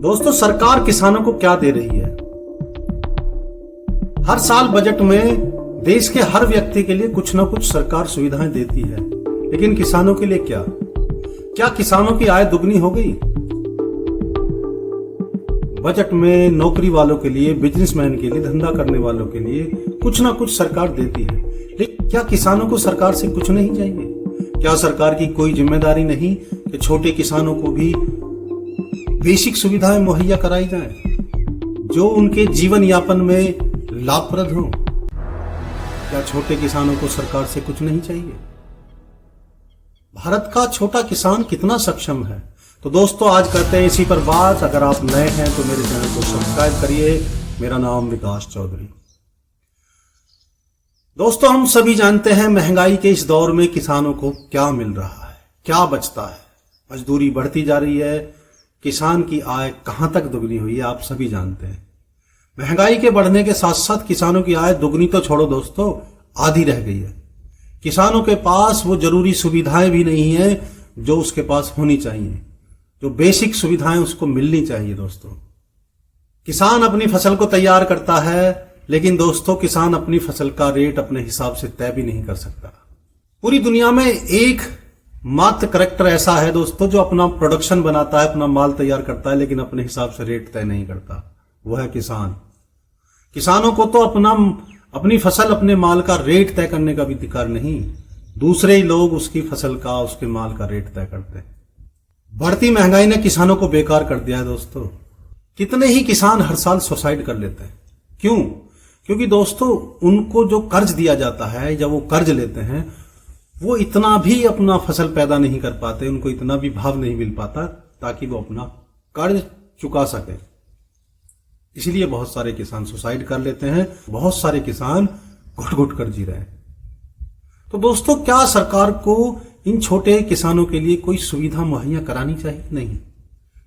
दोस्तों, सरकार किसानों को क्या दे रही है? हर साल बजट में देश के हर व्यक्ति के लिए कुछ ना कुछ सरकार सुविधाएं देती है, लेकिन किसानों के लिए क्या किसानों की आय दुगनी हो गई? बजट में नौकरी वालों के लिए, बिजनेसमैन के लिए, धंधा करने वालों के लिए कुछ ना कुछ सरकार देती है, लेकिन क्या किसानों को सरकार से कुछ नहीं चाहिए? क्या सरकार की कोई जिम्मेदारी नहीं कि छोटे किसानों को भी बेसिक सुविधाएं मुहैया कराई जाएं जो उनके जीवन यापन में लाभप्रद हो? क्या छोटे किसानों को सरकार से कुछ नहीं चाहिए? भारत का छोटा किसान कितना सक्षम है? तो दोस्तों, आज करते हैं इसी पर बात। अगर आप नए हैं तो मेरे चैनल को सब्सक्राइब करिए। मेरा नाम विकास चौधरी। दोस्तों, हम सभी जानते हैं महंगाई के इस दौर में किसानों को क्या मिल रहा है, क्या बचता है। मजदूरी बढ़ती जा रही है, किसान की आय कहां तक दुगनी हुई है, आप सभी जानते हैं। महंगाई के बढ़ने के साथ साथ किसानों की आय दुगनी तो छोड़ो दोस्तों, आधी रह गई है। किसानों के पास वो जरूरी सुविधाएं भी नहीं है जो उसके पास होनी चाहिए, जो बेसिक सुविधाएं उसको मिलनी चाहिए। दोस्तों, किसान अपनी फसल को तैयार करता है, लेकिन दोस्तों किसान अपनी फसल का रेट अपने हिसाब से तय भी नहीं कर सकता। पूरी दुनिया में एक मात्र करेक्टर ऐसा है दोस्तों जो अपना प्रोडक्शन बनाता है, अपना माल तैयार करता है, लेकिन अपने हिसाब से रेट तय नहीं करता। वो है किसान। किसानों को तो अपनी फसल, अपने माल का रेट तय करने का भी अधिकार नहीं, दूसरे ही लोग उसकी फसल का, उसके माल का रेट तय करते हैं। बढ़ती महंगाई ने किसानों को बेकार कर दिया है दोस्तों। कितने ही किसान हर साल सुसाइड कर लेते हैं। क्यों? क्योंकि दोस्तों उनको जो कर्ज दिया जाता है, जब वो कर्ज लेते हैं, वो इतना भी अपना फसल पैदा नहीं कर पाते, उनको इतना भी भाव नहीं मिल पाता ताकि वो अपना कर्ज चुका सके। इसलिए बहुत सारे किसान सुसाइड कर लेते हैं, बहुत सारे किसान घुट घुट कर जी रहे हैं। तो दोस्तों, क्या सरकार को इन छोटे किसानों के लिए कोई सुविधा मुहैया करानी चाहिए? नहीं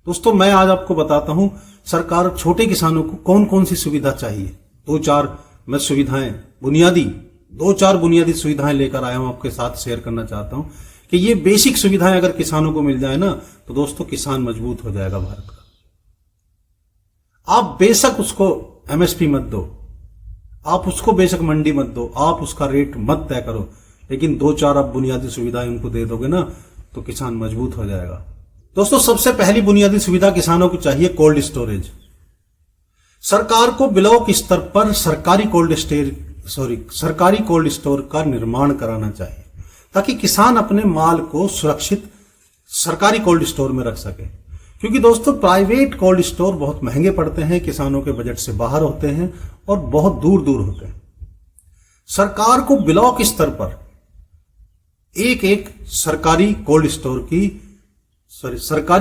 दोस्तों, मैं आज आपको बताता हूं सरकार छोटे किसानों को कौन कौन सी सुविधा चाहिए। दो चार बुनियादी सुविधाएं लेकर आया हूं, आपके साथ शेयर करना चाहता हूं कि ये बेसिक सुविधाएं अगर किसानों को मिल जाए ना, तो दोस्तों किसान मजबूत हो जाएगा भारत का। आप बेशक उसको एमएसपी मत दो, आप उसको बेशक मंडी मत दो, आप उसका रेट मत तय करो, लेकिन दो चार आप बुनियादी सुविधाएं उनको दे दोगे ना, तो किसान मजबूत हो जाएगा। दोस्तों, सबसे पहली बुनियादी सुविधा किसानों को चाहिए कोल्ड स्टोरेज। सरकार को ब्लॉक स्तर पर सरकारी कोल्ड स्टोर का निर्माण कराना चाहिए, ताकि किसान अपने माल को सुरक्षित सरकारी कोल्ड स्टोर में रख सके। क्योंकि दोस्तों प्राइवेट कोल्ड स्टोर बहुत महंगे पड़ते हैं, किसानों के बजट से बाहर होते हैं और बहुत दूर दूर होते हैं। सरकार को ब्लॉक स्तर पर एक सरकारी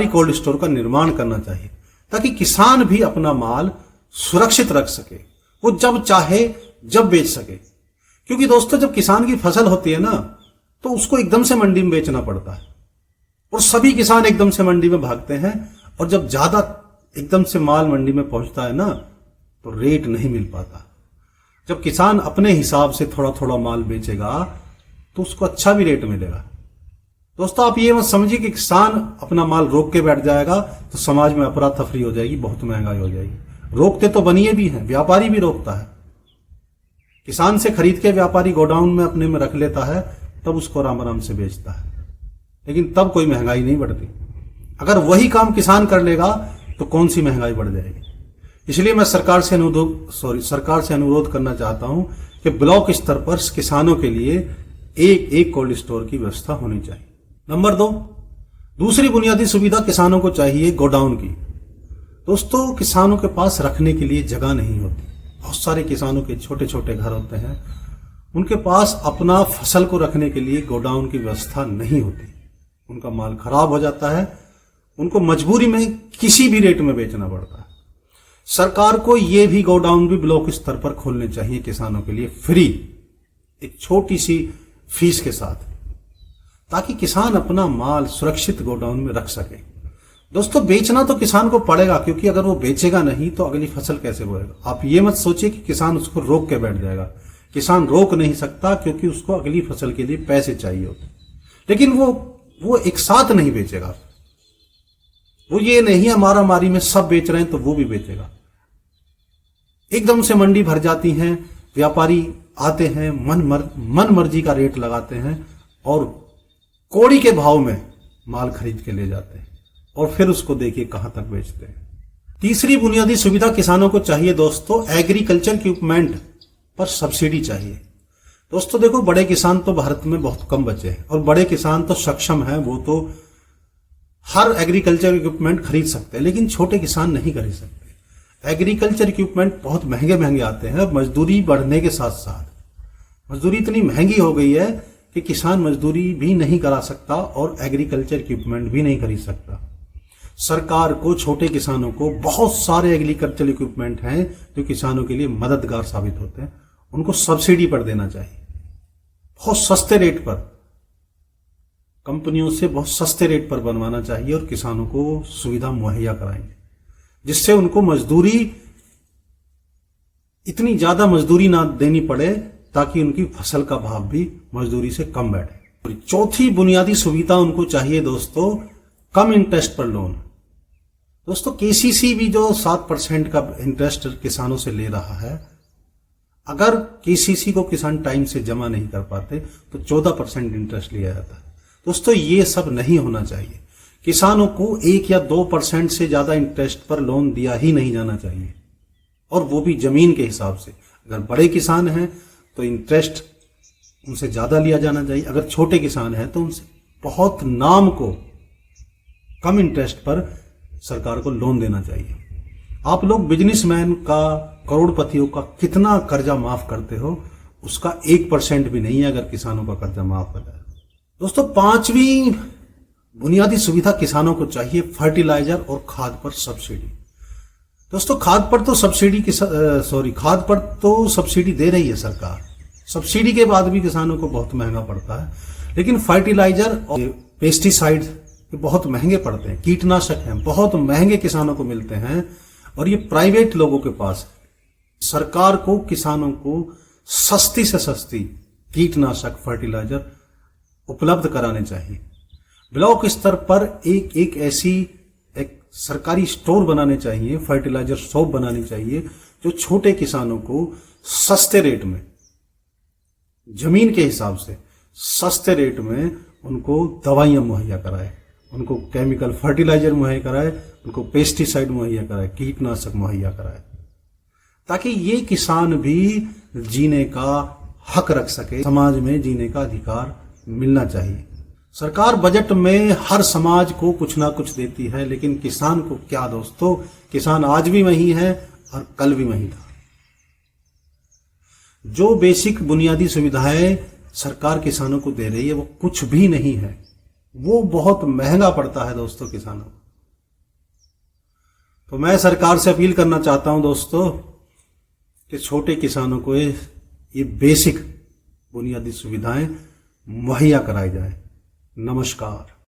कोल्ड स्टोर का निर्माण करना चाहिए, ताकि किसान भी अपना माल सुरक्षित रख सके, वो जब चाहे जब बेच सके। क्योंकि दोस्तों जब किसान की फसल होती है ना, तो उसको एकदम से मंडी में बेचना पड़ता है, और सभी किसान एकदम से मंडी में भागते हैं, और जब ज्यादा एकदम से माल मंडी में पहुंचता है ना, तो रेट नहीं मिल पाता। जब किसान अपने हिसाब से थोड़ा थोड़ा माल बेचेगा तो उसको अच्छा भी रेट मिलेगा। दोस्तों, आप ये मत समझिए कि किसान अपना माल रोक के बैठ जाएगा तो समाज में अफरा तफरी हो जाएगी, बहुत महंगाई हो जाएगी। रोकते तो बनिए भी हैं, व्यापारी भी रोकता है। किसान से खरीद के व्यापारी गोडाउन में अपने में रख लेता है, तब उसको आराम आराम से बेचता है, लेकिन तब कोई महंगाई नहीं बढ़ती। अगर वही काम किसान कर लेगा तो कौन सी महंगाई बढ़ जाएगी। इसलिए मैं सरकार से अनुरोध करना चाहता हूं कि ब्लॉक स्तर पर किसानों के लिए एक कोल्ड स्टोर की व्यवस्था होनी चाहिए। नंबर 2, दूसरी बुनियादी सुविधा किसानों को चाहिए गोडाउन की। दोस्तों, किसानों के पास रखने के लिए जगह नहीं होती। बहुत सारे किसानों के छोटे छोटे घर होते हैं, उनके पास अपना फसल को रखने के लिए गोडाउन की व्यवस्था नहीं होती। उनका माल खराब हो जाता है, उनको मजबूरी में किसी भी रेट में बेचना पड़ता है। सरकार को ये भी गोडाउन भी ब्लॉक स्तर पर खोलने चाहिए किसानों के लिए, फ्री, एक छोटी सी फीस के साथ, ताकि किसान अपना माल सुरक्षित गोडाउन में रख सके। दोस्तों, बेचना तो किसान को पड़ेगा, क्योंकि अगर वो बेचेगा नहीं तो अगली फसल कैसे बोएगा। आप ये मत सोचिए कि किसान उसको रोक के बैठ जाएगा। किसान रोक नहीं सकता, क्योंकि उसको अगली फसल के लिए पैसे चाहिए होते, लेकिन वो एक साथ नहीं बेचेगा। वो ये नहीं है मारा मारी में सब बेच रहे हैं तो वो भी बेचेगा। एकदम से मंडी भर जाती हैं, व्यापारी आते हैं, मन मर्जी का रेट लगाते हैं और कौड़ी के भाव में माल खरीद के ले जाते हैं और फिर उसको देखिए कहां तक बेचते हैं। तीसरी बुनियादी सुविधा किसानों को चाहिए दोस्तों, एग्रीकल्चर इक्विपमेंट पर सब्सिडी चाहिए। दोस्तों देखो, बड़े किसान तो भारत में बहुत कम बचे हैं और बड़े किसान तो सक्षम हैं, वो तो हर एग्रीकल्चर इक्विपमेंट खरीद सकते हैं, लेकिन छोटे किसान नहीं खरीद सकते। एग्रीकल्चर इक्विपमेंट बहुत महंगे महंगे आते हैं। मजदूरी बढ़ने के साथ साथ मजदूरी इतनी महंगी हो गई है कि किसान मजदूरी भी नहीं करा सकता और एग्रीकल्चर इक्विपमेंट भी नहीं खरीद सकता। सरकार को छोटे किसानों को बहुत सारे एग्रीकल्चर इक्विपमेंट हैं जो किसानों के लिए मददगार साबित होते हैं, उनको सब्सिडी पर देना चाहिए। बहुत सस्ते रेट पर, कंपनियों से बहुत सस्ते रेट पर बनवाना चाहिए और किसानों को सुविधा मुहैया कराएंगे, जिससे उनको मजदूरी इतनी ज्यादा मजदूरी ना देनी पड़े ताकि उनकी फसल का भाव भी मजदूरी से कम बैठे। और चौथी बुनियादी सुविधा उनको चाहिए दोस्तों, कम इंटरेस्ट पर लोन। दोस्तों केसीसी भी जो 7% का इंटरेस्ट किसानों से ले रहा है, अगर केसीसी को किसान टाइम से जमा नहीं कर पाते तो 14% इंटरेस्ट लिया जाता है। दोस्तों ये सब नहीं होना चाहिए। किसानों को 1 या 2% से ज्यादा इंटरेस्ट पर लोन दिया ही नहीं जाना चाहिए, और वो भी जमीन के हिसाब से। अगर बड़े किसान हैं तो इंटरेस्ट उनसे ज्यादा लिया जाना चाहिए, अगर छोटे किसान हैं तो उनसे बहुत नाम को कम इंटरेस्ट पर सरकार को लोन देना चाहिए। आप लोग बिजनेसमैन का, करोड़पतियों का कितना कर्जा माफ करते हो, उसका 1% भी नहीं है अगर किसानों का कर्जा माफ हो जाए। दोस्तों पांचवी बुनियादी सुविधा किसानों को चाहिए, फर्टिलाइजर और खाद पर सब्सिडी। दोस्तों खाद पर तो सब्सिडी दे रही है सरकार। सब्सिडी के बाद भी किसानों को बहुत महंगा पड़ता है, लेकिन फर्टिलाइजर और पेस्टिसाइड बहुत महंगे पड़ते हैं, कीटनाशक हैं बहुत महंगे किसानों को मिलते हैं और ये प्राइवेट लोगों के पास है। सरकार को किसानों को सस्ती से सस्ती कीटनाशक, फर्टिलाइजर उपलब्ध कराने चाहिए। ब्लॉक स्तर पर एक ऐसी सरकारी स्टोर बनाने चाहिए, फर्टिलाइजर शॉप बनानी चाहिए जो छोटे किसानों को सस्ते रेट में, जमीन के हिसाब से सस्ते रेट में उनको दवाइयां मुहैया कराए, उनको केमिकल फर्टिलाइजर मुहैया कराए, उनको पेस्टिसाइड मुहैया कराए, कीटनाशक मुहैया कराए, ताकि ये किसान भी जीने का हक रख सके, समाज में जीने का अधिकार मिलना चाहिए। सरकार बजट में हर समाज को कुछ ना कुछ देती है, लेकिन किसान को क्या दोस्तों, किसान आज भी वही है और कल भी वही था। जो बेसिक बुनियादी सुविधाएं सरकार किसानों को दे रही है वो कुछ भी नहीं है, वो बहुत महंगा पड़ता है दोस्तों किसानों को। तो मैं सरकार से अपील करना चाहता हूं दोस्तों कि छोटे किसानों को ये बेसिक बुनियादी सुविधाएं मुहैया कराई जाए। नमस्कार।